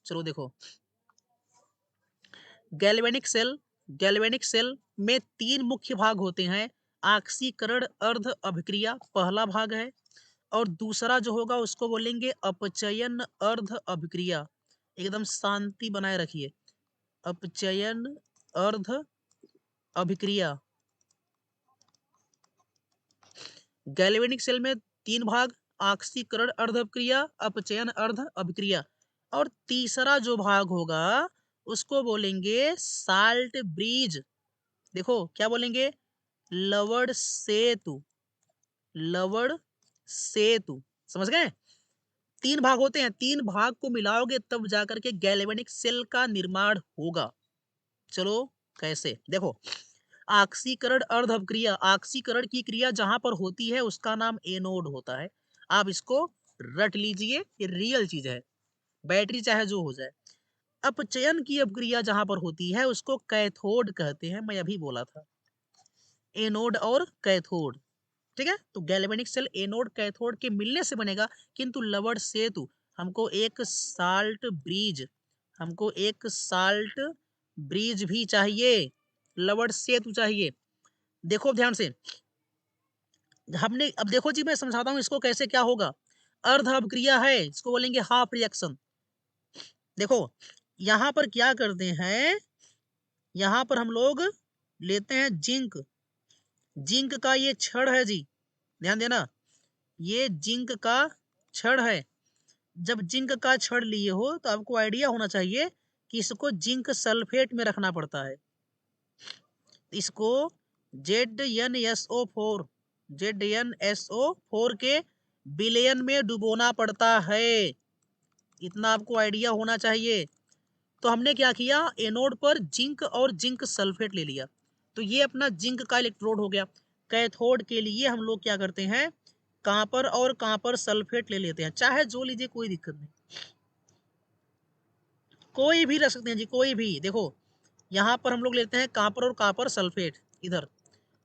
चलो देखो, galvanic cell में 3 मुख्य भाग होते हैं। ऑक्सीकरण अर्ध अभिक्रिया पहला भाग है, और दूसरा जो होगा उसको बोलेंगे अपचयन अर्ध अभिक्रिया। एकदम शांति बनाए रखिए। अपचयन अर्ध अभिक्रिया। गैल्वेनिक सेल में 3 भाग, ऑक्सीकरण अर्ध अभिक्रिया, अपचयन अर्ध अभिक्रिया, और तीसरा जो भाग होगा उसको बोलेंगे साल्ट ब्रिज। देखो क्या बोलेंगे, लवण सेतु। लवण सेतु, समझ गए? 3 भाग होते हैं, 3 भाग को मिलाओगे तब जाकर के गैल्वेनिक सेल का निर्माण होगा। चलो कैसे, देखो, ऑक्सीकरण अर्ध अभिक्रिया, ऑक्सीकरण की क्रिया जहां पर होती है उसका नाम एनोड होता है। आप इसको रट लीजिए, ये रियल चीज है, बैटरी चाहे जो हो जाए। अपचयन की अभिक्रिया जहां पर होती है उसको कैथोड कहते हैं, मैं अभी बोला था, एनोड और कैथोड। ठीक है, तो गैल्वेनिक सेल एनोड कैथोड के मिलने से बनेगा, किंतु लवण सेतु हमको एक साल्ट ब्रिज, हमको एक साल्ट ब्रिज भी चाहिए, लवण सेतु चाहिए। देखो ध्यान से, हमने अब देखो जी, मैं समझाता हूं इसको कैसे क्या होगा। अर्ध अभिक्रिया है, इसको बोलेंगे हाफ रिएक्शन। देखो यहां पर क्या करते हैं, यहां पर हम लोग लेते हैं जिंक। जिंक का ये छड़ है जी, ध्यान देना, ये जिंक का छड़ है। जब जिंक का छड़ लिए हो तो आपको आइडिया होना चाहिए कि इसको जिंक सल्फेट में रखना पड़ता है। इसको ZnSO4 ZnSO4 के विलयन में डुबोना पड़ता है, इतना आपको आइडिया होना चाहिए। तो हमने क्या किया, एनोड पर जिंक और जिंक सल्फेट ले लिया, तो ये अपना जिंक का इलेक्ट्रोड हो गया। कैथोड के लिए हम लोग क्या करते हैं, कांपर और कांपर सल्फेट ले लेते हैं, चाहे जो लीजिए कोई दिक्कत नहीं, कोई भी रख सकते हैं जी, कोई भी। देखो यहाँ पर हम लोग लेते हैं कांपर और कांपर सल्फेट इधर,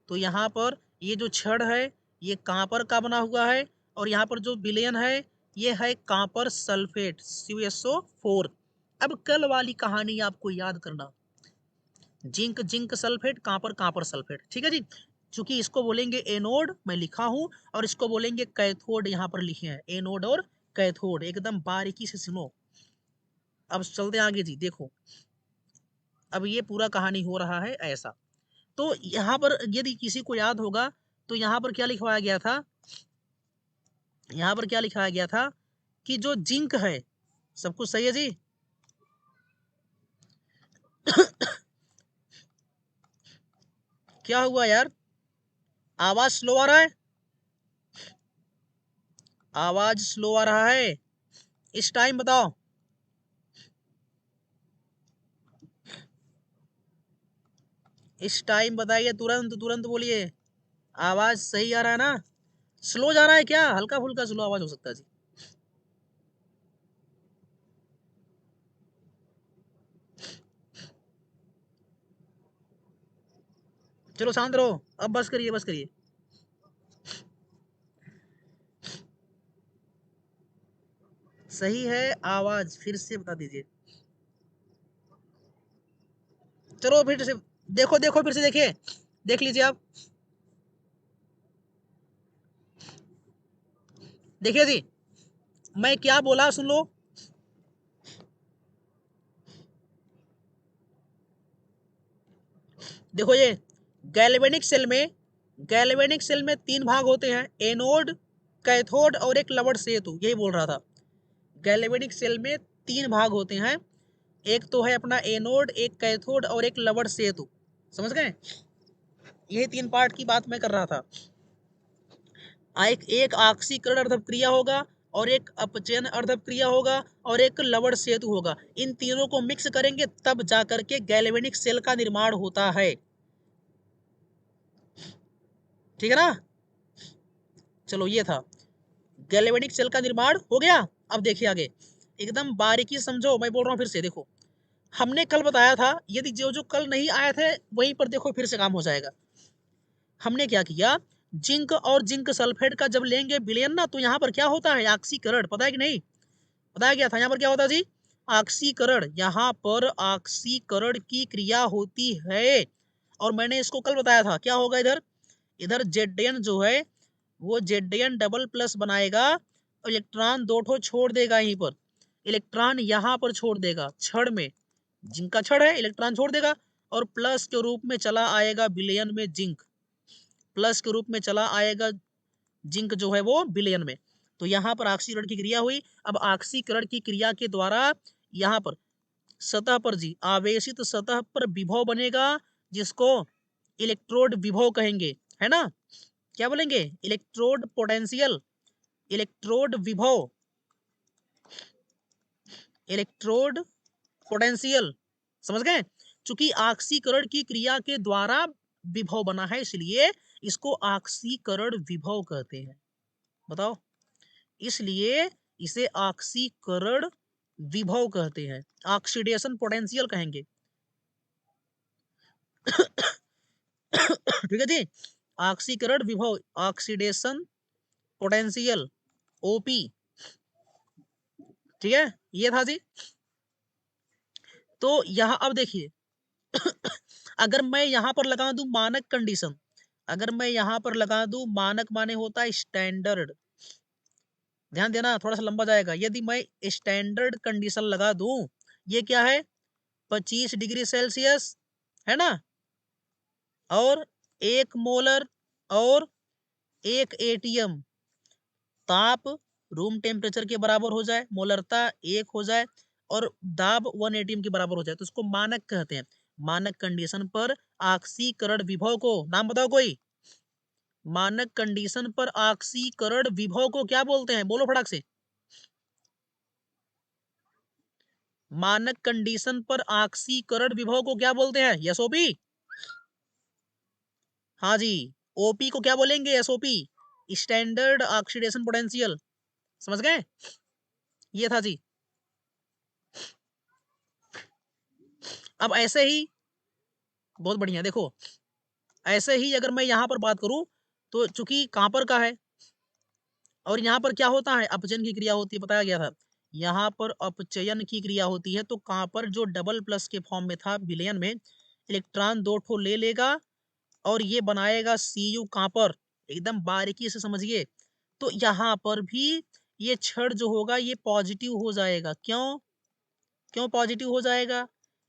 तो यहाँ पर ये जो छड़ है ये कांपर का बना हुआ है, और यहाँ पर जो विलयन है ये है कांपर सल्फेट CuSO4। अब कल वाली कहानी आपको याद करना, जिंक जिंक सल्फेट, कांपर कांपर सल्फेट, ठीक है जी। चूंकि इसको बोलेंगे एनोड, मैं लिखा हूं, और इसको बोलेंगे कैथोड, यहाँ पर लिखे हैं एनोड और कैथोड, एकदम बारीकी से सुनो। अब चलते आगे जी, देखो अब ये पूरा कहानी हो रहा है ऐसा। तो यहाँ पर यदि किसी को याद होगा तो यहाँ पर क्या लिखवाया गया था, यहाँ पर क्या लिखाया गया था कि जो जिंक है, सब कुछ सही है जी? क्या हुआ यार, आवाज स्लो आ रहा है, आवाज स्लो आ रहा है, इस टाइम बताओ। इस टाइम बताइए, तुरंत तुरंत बोलिए, आवाज सही आ रहा है ना? स्लो जा रहा है क्या, हल्का फुल्का स्लो आवाज हो सकता है जी? चलो शांत रहो, अब बस करिए, बस करिए। सही है, आवाज फिर से बता दीजिए। चलो फिर से देखो, देखो फिर से देखिए, देख लीजिए आप, देखिए जी, मैं क्या बोला सुन लो। देखो ये गैल्वेनिक सेल में, गैल्वेनिक सेल में 3 भाग होते हैं, एनोड, कैथोड और एक लवण सेतु, यही बोल रहा था। गैल्वेनिक सेल में 3 भाग होते हैं, एक तो है अपना एनोड, एक कैथोड और एक लवण सेतु, समझ गए? यही 3 पार्ट की बात मैं कर रहा था। एक ऑक्सीकरण अर्धक्रिया होगा, और एक अपचयन अर्धक्रिया होगा, और एक लवण सेतु होगा। इन तीनों को मिक्स करेंगे तब जाकर के गैल्वेनिक सेल का निर्माण होता है, ठीक है ना? चलो ये था, गैल्वेनिक सेल का निर्माण हो गया। अब देखिए आगे, एकदम बारीकी समझो, मैं बोल रहा हूँ फिर से। देखो हमने कल बताया था, यदि जो जो कल नहीं आए थे वहीं पर देखो फिर से काम हो जाएगा। हमने क्या किया, जिंक और जिंक सल्फेट का जब लेंगे विलयन ना, तो यहाँ पर क्या होता है, ऑक्सीकरण, पता है कि नहीं? बताया गया था यहाँ पर क्या होता है जी, ऑक्सीकरण, यहाँ पर ऑक्सीकरण की क्रिया होती है और मैंने इसको कल बताया था क्या होगा इधर, इधर Zn जो है वो Zn डबल प्लस बनाएगा, इलेक्ट्रॉन दो ठो छोड़ देगा, यहीं पर इलेक्ट्रॉन यहाँ पर छोड़ देगा, छड़ में जिंक का छड़ है, इलेक्ट्रॉन छोड़ देगा और प्लस के रूप में चला आएगा विलयन में जिंक, प्लस के रूप में चला आएगा जिंक जो है वो विलयन में। तो यहाँ पर ऑक्सीकरण की क्रिया हुई। अब ऑक्सीकरण की क्रिया के द्वारा यहाँ पर सतह पर जी आवेशित सतह पर विभव बनेगा, जिसको इलेक्ट्रोड विभव कहेंगे, है ना। क्या बोलेंगे, इलेक्ट्रोड पोटेंशियल, इलेक्ट्रोड विभव, इलेक्ट्रोड पोटेंशियल, समझ गए। चूंकि ऑक्सीकरण की क्रिया के द्वारा विभव बना है इसलिए इसको ऑक्सीकरण विभव कहते हैं। बताओ, इसलिए इसे ऑक्सीकरण विभव कहते हैं, ऑक्सीडेशन पोटेंशियल कहेंगे। ठीक है जी, ऑक्सीकरण विभव, ऑक्सीडेशन पोटेंशियल, ओपी। ठीक है, ये था जी। तो यहां अब देखिए अगर मैं यहां पर लगा दूं मानक कंडीशन, अगर मैं यहां पर लगा दूं मानक माने होता है स्टैंडर्ड, ध्यान देना थोड़ा सा लंबा जाएगा। यदि मैं स्टैंडर्ड कंडीशन लगा दूं, ये क्या है 25 डिग्री सेल्सियस, है ना, और 1 मोलर और 1 एटीएम ताप रूम टेम्परेचर के बराबर हो जाए, मोलरता 1 हो जाए और दाब 1 एटीएम के बराबर हो जाए, तो इसको मानक कहते हैं। मानक कंडीशन पर ऑक्सीकरण विभव को नाम बताओ कोई, मानक कंडीशन पर ऑक्सीकरण विभव को क्या बोलते हैं, बोलो फटाक से। मानक कंडीशन पर ऑक्सीकरण विभव को क्या बोलते हैं, एसओपी। हाँ जी, ओपी को क्या बोलेंगे, एसओपी, स्टैंडर्ड ऑक्सीडेशन पोटेंशियल। समझ गए, ये था जी। अब ऐसे ही बहुत बढ़िया, देखो ऐसे ही अगर मैं यहाँ पर बात करूं तो चूंकि कांपर का है और यहाँ पर क्या होता है, अपचयन की क्रिया होती है, बताया गया था। यहाँ पर अपचयन की क्रिया होती है तो कांपर जो डबल प्लस के फॉर्म में था विलयन में, इलेक्ट्रॉन दो ठो ले लेगा और ये बनाएगा Cu कांपर, एकदम बारीकी से समझिए। तो यहाँ पर भी ये छड़ जो होगा ये पॉजिटिव हो जाएगा, क्यों, क्यों पॉजिटिव हो जाएगा,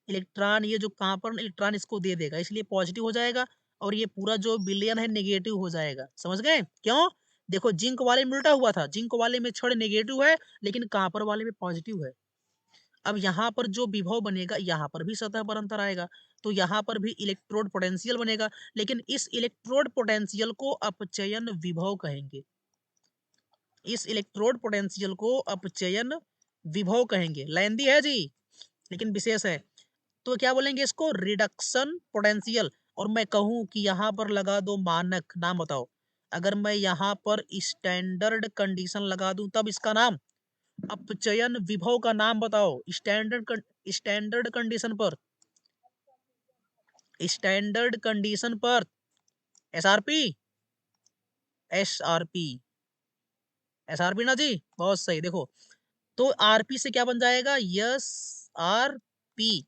इलेक्ट्रॉन ये जो कांपर इलेक्ट्रॉन इसको दे देगा इसलिए पॉजिटिव हो जाएगा और ये पूरा जो विलयन है नेगेटिव हो जाएगा। समझ गए क्यों, देखो जिंक वाले में उल्टा हुआ था, जिंक वाले में छड़ नेगेटिव है लेकिन कांपर वाले में पॉजिटिव है। अब यहाँ पर जो विभव बनेगा यहाँ पर भी सतह पर अंतर आएगा, तो यहाँ पर भी इलेक्ट्रोड पोटेंशियल बनेगा, लेकिन इस इलेक्ट्रोड पोटेंशियल को अपचयन विभव कहेंगे, इस इलेक्ट्रोड पोटेंशियल को अपचयन विभव कहेंगे। लेंदी है जी लेकिन विशेष है, तो क्या बोलेंगे इसको, रिडक्शन पोटेंशियल। और मैं कहूं कि यहाँ पर लगा दो मानक, नाम बताओ। अगर मैं यहाँ पर स्टैंडर्ड कंडीशन लगा दूं तब इसका नाम, अपचयन विभव का नाम बताओ, स्टैंडर्ड कंडीशन पर, स्टैंडर्ड कंडीशन पर एसआरपी, एसआरपी, एसआरपी ना जी, बहुत सही। देखो तो आरपी से क्या बन जाएगा, यस आर पी।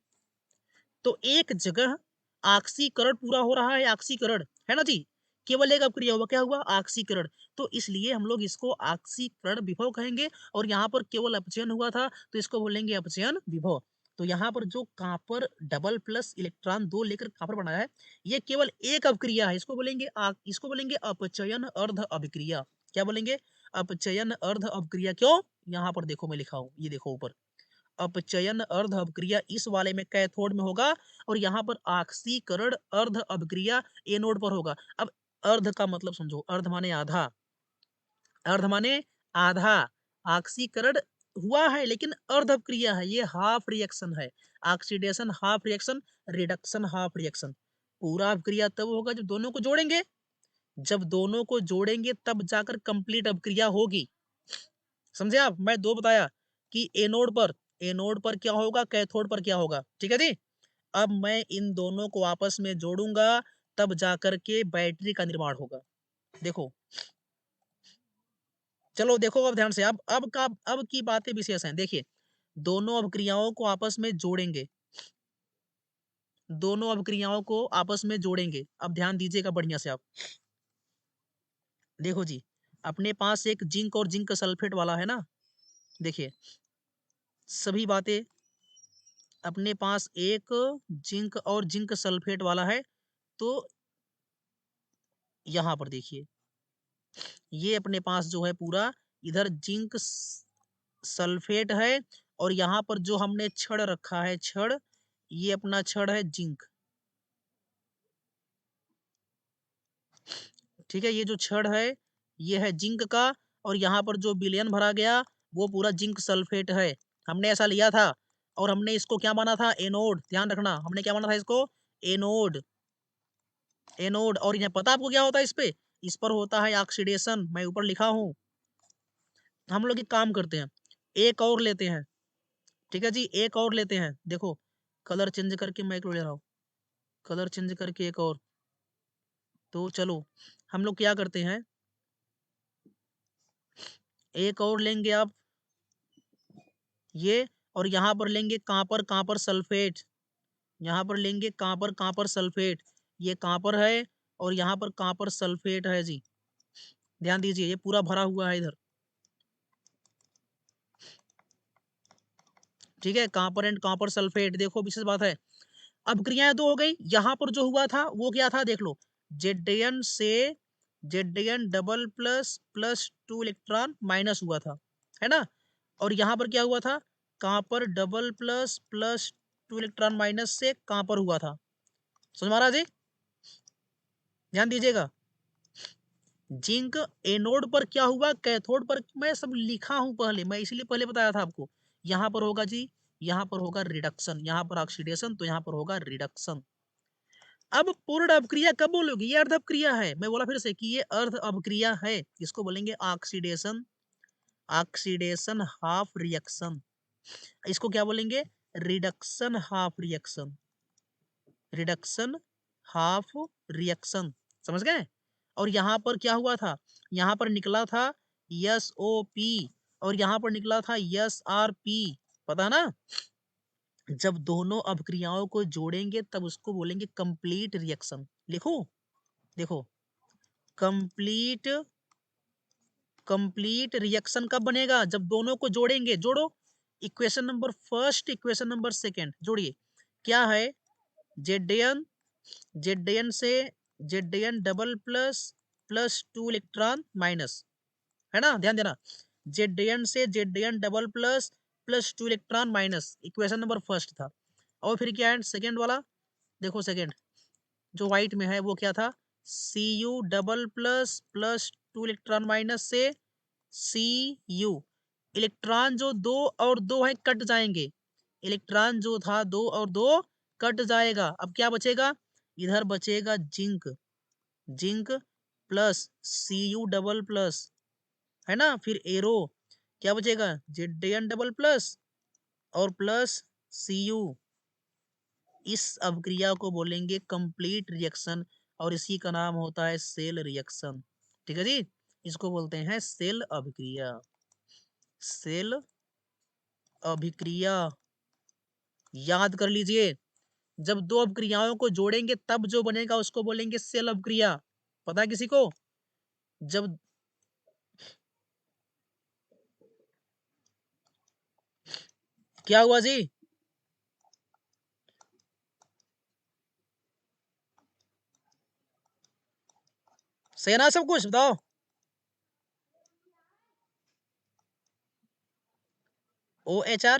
तो एक जगह ऑक्सीकरण पूरा हो रहा है, ऑक्सीकरण है ना जी, केवल एक अपक्रिया हुआ, क्या हुआ, ऑक्सीकरण। तो इसलिए हम लोग इसको ऑक्सीकरण विभव कहेंगे और यहाँ पर केवल अपचयन हुआ था तो इसको बोलेंगे अपचयन विभव। तो यहाँ पर जो कापर डबल प्लस इलेक्ट्रॉन दो लेकर कापर बनाया है ये केवल एक अपक्रिया है, इसको बोलेंगे इसको बोलेंगे अपचयन अर्ध अभिक्रिया। क्या बोलेंगे, अपचयन अर्ध अभिक्रिया। क्यों, यहाँ पर देखो मैं लिखा हूं, ये देखो ऊपर, अपचयन अर्ध अभिक्रिया इस वाले में कैथोड में होगा और यहाँ पर ऑक्सीकरण अर्ध अभिक्रिया एनोड पर होगा। अब अर्ध का मतलब समझो, अर्ध माने आधा, अर्ध माने आधा, ऑक्सीकरण हुआ है लेकिन अर्ध अभिक्रिया है, ये हाफ रिएक्शन है, oxidation half reaction, reduction half reaction. पूरा अभिक्रिया तब होगा जब दोनों को जोड़ेंगे, जब दोनों को जोड़ेंगे तब जाकर कंप्लीट अभिक्रिया होगी। समझे आप, मैं दो बताया कि एनोड पर क्या होगा, कैथोड पर क्या होगा, ठीक है जी। अब मैं इन दोनों को आपस में जोड़ूंगा तब जाकर के बैटरी का निर्माण होगा। देखो चलो देखो अब ध्यान से, अब की बातें विशेष हैं। देखिए दोनों अभिक्रियाओं को आपस में जोड़ेंगे, दोनों अभिक्रियाओं को आपस में जोड़ेंगे। अब ध्यान दीजिएगा बढ़िया से आप। देखो जी, अपने पास एक जिंक और जिंक सल्फेट वाला है ना, देखिए सभी बातें, अपने पास एक जिंक और जिंक सल्फेट वाला है। तो यहाँ पर देखिए, ये अपने पास जो है पूरा, इधर जिंक सल्फेट है, और यहाँ पर जो हमने छड़ रखा है, छड़, ये अपना छड़ है जिंक। ठीक है, ये जो छड़ है ये है जिंक का, और यहाँ पर जो विलयन भरा गया वो पूरा जिंक सल्फेट है। हमने ऐसा लिया था, और हमने इसको क्या माना था, एनोड। ध्यान रखना, हमने क्या माना था इसको, एनोड। एनोड। और इन्हें पता आपको क्या होता है, इस पर होता है ऑक्सीडेशन, मैं ऊपर लिखा हूँ। हम लोग एक काम करते हैं, एक और लेते हैं। ठीक है जी, एक और लेते हैं। देखो, कलर चेंज करके मैं एक ले रहा हूँ, कलर चेंज करके एक और। तो चलो हम लोग क्या करते हैं, एक और लेंगे आप ये, और यहाँ पर लेंगे कांपर, कांपर सल्फेट। यहाँ पर लेंगे कांपर, कांपर सल्फेट। ये कांपर है, और यहाँ पर कांपर सल्फेट है जी। ध्यान दीजिए, ये पूरा भरा हुआ है इधर। ठीक है, कांपर एंड कांपर सल्फेट। देखो विशेष बात है, अब क्रियाएं दो हो गई। यहाँ पर जो हुआ था वो क्या था, देख लो, जेडन से Z N double plus plus 2 electron minus हुआ था, है ना। और यहाँ पर क्या हुआ था, copper double plus plus 2 electron minus से कांपर हुआ था। समझ में आ रहा जी, ध्यान दीजिएगा। जिंक एनोड पर क्या हुआ, कैथोड पर मैं सब लिखा हूं पहले, मैं इसलिए पहले बताया था आपको। यहाँ पर होगा जी, यहाँ पर होगा रिडक्शन, यहाँ पर ऑक्सीडेशन, तो यहाँ पर होगा रिडक्शन। अब पूर्ण अभिक्रिया कब बोलोगे, ये अर्ध अभिक्रिया है। मैं बोला फिर से कि ये अर्ध अभिक्रिया है। इसको बोलेंगे ऑक्सीडेशन, ऑक्सीडेशन हाफ रिएक्शन। इसको क्या बोलेंगे, reduction half reaction, reduction half reaction. समझ गए। और यहाँ पर क्या हुआ था, यहाँ पर निकला था SOP, और यहाँ पर निकला था SRP। पता ना, जब दोनों अभिक्रियाओं को जोड़ेंगे तब उसको बोलेंगे कंप्लीट रिएक्शन। लिखो, देखो, कंप्लीट, कंप्लीट रिएक्शन कब बनेगा, जब दोनों को जोड़ेंगे। जोड़ो, equation number first, equation number second जोड़िए। क्या है, जेडन, जेडन से Z N double plus plus 2 electron minus, है ना, ध्यान देना। जेडन से Z N double plus plus 2 electron minus, equation number first था। और फिर क्या है सेकेंड वाला, देखो सेकेंड जो व्हाइट में है वो क्या था, Cu double plus plus 2 electron minus से Cu। इलेक्ट्रॉन जो दो और दो है कट जाएंगे, इलेक्ट्रॉन जो था दो और दो कट जाएगा। अब क्या बचेगा, इधर बचेगा zinc, zinc plus Cu double plus, है ना। फिर एरो क्या बचेगा, Zn डबल प्लस और प्लस Cu। इस अभिक्रिया को बोलेंगे कंप्लीट रिएक्शन, और इसी का नाम होता है सेल रिएक्शन। ठीक है जी, इसको बोलते हैं सेल अभिक्रिया, सेल अभिक्रिया। याद कर लीजिए, जब दो अभिक्रियाओं को जोड़ेंगे तब जो बनेगा उसको बोलेंगे सेल अभिक्रिया। पता है किसी को, जब क्या हुआ जी, सेना सब कुछ बताओ। OHR,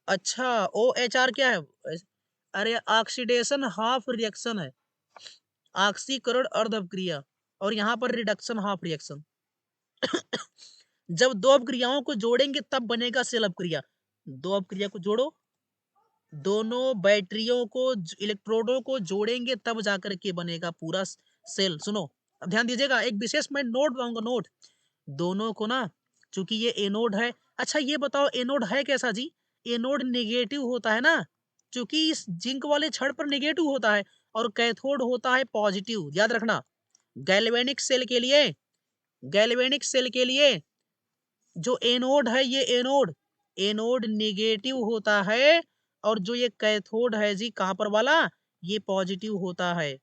अच्छा OHR क्या है, अरे ऑक्सीडेशन हाफ रिएक्शन है, ऑक्सीकरण अर्ध अभिक्रिया, और यहाँ पर रिडक्शन हाफ रिएक्शन। जब दो अभिक्रियाओं को जोड़ेंगे तब बनेगा सेल अभिक्रिया। दो अभिक्रिया को जोड़ो, दोनों बैटरियों को, इलेक्ट्रोडों को जोड़ेंगे तब जाकर के बनेगा पूरा सेल। सुनो, अब ध्यान दीजिएगा, एक विशेष मैं नोट बताऊंगा, नोट। दोनों को ना, चूंकि ये एनोड है। अच्छा ये बताओ एनोड है कैसा जी, एनोड नेगेटिव होता है ना, चूंकि इस जिंक वाले छड़ पर नेगेटिव होता है, और कैथोड होता है पॉजिटिव। याद रखना, गैल्वेनिक सेल के लिए, गैल्वेनिक सेल के लिए जो एनोड है ये एनोड नेगेटिव होता है, और जो ये कैथोड है जी कहां पर वाला, ये पॉजिटिव होता है।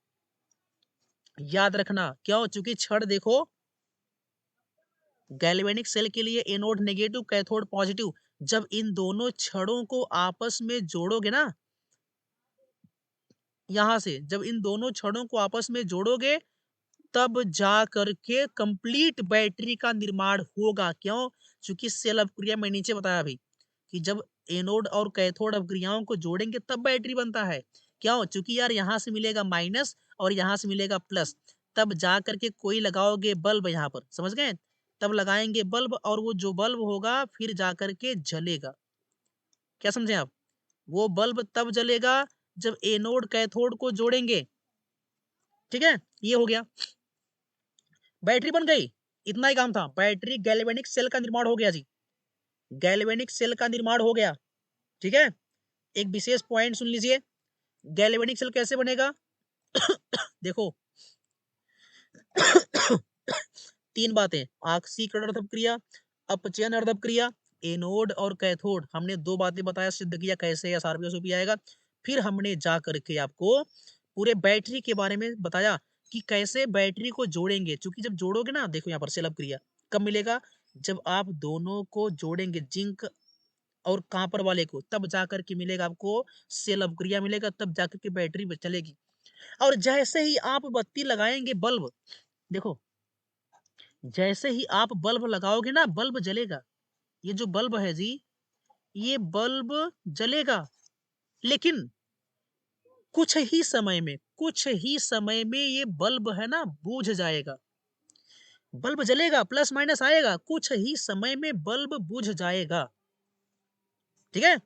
याद रखना क्यों, चूंकि छड़ देखो, गैल्वेनिक सेल के लिए एनोड नेगेटिव कैथोड पॉजिटिव, जब इन दोनों छड़ों को आपस में जोड़ोगे ना, यहां से जब इन दोनों छड़ों को आपस में जोड़ोगे, तब जा करके कंप्लीट बैटरी का निर्माण होगा। क्यों, क्योंकि सेल अपक्रिया मैं नीचे बताया अभी कि जब एनोड और कैथोड अपक्रियाओं को जोड़ेंगे तब बैटरी बनता है। क्यों, क्योंकि यार यहाँ से मिलेगा माइनस और यहाँ से मिलेगा प्लस, तब जा करके कोई लगाओगे बल्ब यहाँ पर, समझ गए, तब लगाएंगे बल्ब, और वो जो बल्ब होगा फिर जा करके जलेगा। क्या समझे आप, वो बल्ब तब जलेगा जब एनोड कैथोड को जोड़ेंगे। ठीक है, ये हो गया, बैटरी बन गई, इतना ही काम था। बैटरी गैल्वेनिक सेल का निर्माण हो गया जी, गैल्वेनिक सेल का निर्माण हो गया। ठीक है, एक विशेष पॉइंट सुन लीजिए, गैल्वेनिक सेल कैसे बनेगा। देखो तीन बातें, ऑक्सीकरण अर्धप क्रिया, अपचयन अर्धप क्रिया, एनोड और कैथोड, हमने दो बातें बताया, सिद्ध किया कैसे, एसआरपी आएगा। फिर हमने जा करके आपको पूरे बैटरी के बारे में बताया कि कैसे बैटरी को जोड़ेंगे, क्योंकि जब जोड़ोगे ना, देखो यहाँ पर सेल अपक्रिया कब मिलेगा, जब आप दोनों को जोड़ेंगे, जिंक और कॉपर वाले को, तब जाकर के मिलेगा आपको सेल अपक्रिया मिलेगा, तब जाकर के बैटरी चलेगी। और जैसे ही आप बत्ती लगाएंगे, बल्ब देखो, जैसे ही आप बल्ब लगाओगे ना, बल्ब जलेगा। ये जो बल्ब है जी, ये बल्ब जलेगा, लेकिन कुछ ही समय में ये बल्ब है ना बुझ जाएगा। बल्ब जलेगा, प्लस माइनस आएगा, कुछ ही समय में बल्ब बुझ जाएगा। ठीक है,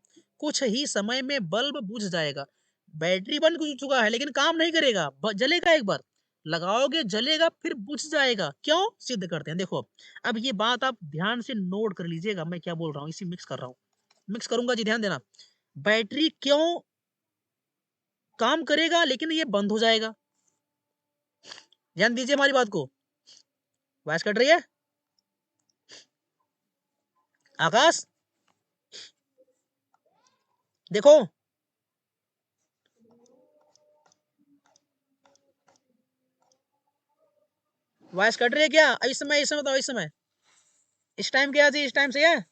कुछ ही समय में बल्ब बुझ जाएगा। बैटरी बन चुका है लेकिन काम नहीं करेगा, जलेगा, एक बार लगाओगे जलेगा, फिर बुझ जाएगा। क्यों, सिद्ध करते हैं, देखो। अब ये बात आप ध्यान से नोट कर लीजिएगा, मैं क्या बोल रहा हूँ, इसी मिक्स कर रहा हूँ, मिक्स करूंगा जी, ध्यान देना। बैटरी क्यों काम करेगा लेकिन ये बंद हो जाएगा, ध्यान दीजिए हमारी बात को। आवाज कट रही है आकाश, देखो आवाज कट रही है क्या, इस समय, इस समय बताओ, इस समय, इस टाइम क्या जी, इस टाइम से है।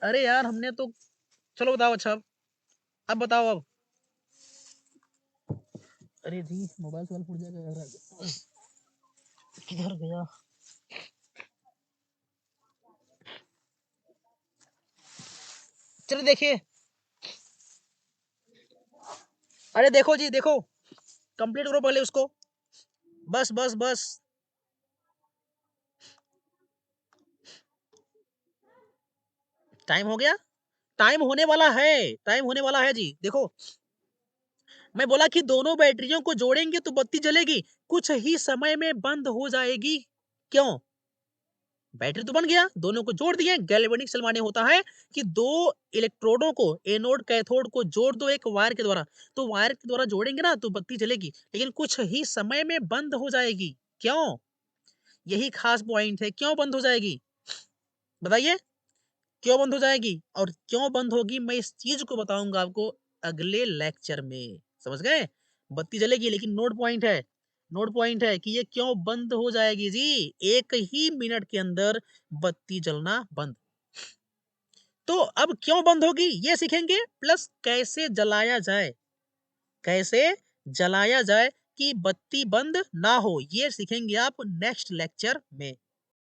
अरे यार हमने तो, चलो बताओ, अच्छा अब बताओ अब। अरे जी मोबाइल से फूट जाएगा यार, किधर गया। चलो देखिए, अरे देखो जी, देखो कंप्लीट करो पहले उसको, बस बस बस। टाइम हो गया, टाइम होने वाला है, टाइम होने वाला है जी। देखो मैं बोला कि दोनों बैटरियों को जोड़ेंगे तो बत्ती जलेगी, कुछ ही समय में बंद हो जाएगी। क्यों, बैटरी तो बन गया, दोनों को जोड़ दिए। गैल्वेनिक सेल माने होता है कि दो इलेक्ट्रोडों को, एनोड कैथोड को जोड़ दो एक वायर के द्वारा, तो वायर के द्वारा जोड़ेंगे ना तो बत्ती जलेगी, लेकिन कुछ ही समय में बंद हो जाएगी। क्यों, यही खास पॉइंट है, क्यों बंद हो जाएगी, बताइए क्यों बंद हो जाएगी, और क्यों बंद होगी मैं इस चीज को बताऊंगा आपको अगले लेक्चर में, समझ गए। बत्ती जलेगी लेकिन नोट पॉइंट है, नोट पॉइंट है कि ये क्यों बंद हो जाएगी जी, एक ही मिनट के अंदर बत्ती जलना बंद। तो अब क्यों बंद होगी ये सीखेंगे, प्लस कैसे जलाया जाए, कैसे जलाया जाए कि बत्ती बंद ना हो, ये सीखेंगे आप नेक्स्ट लेक्चर में।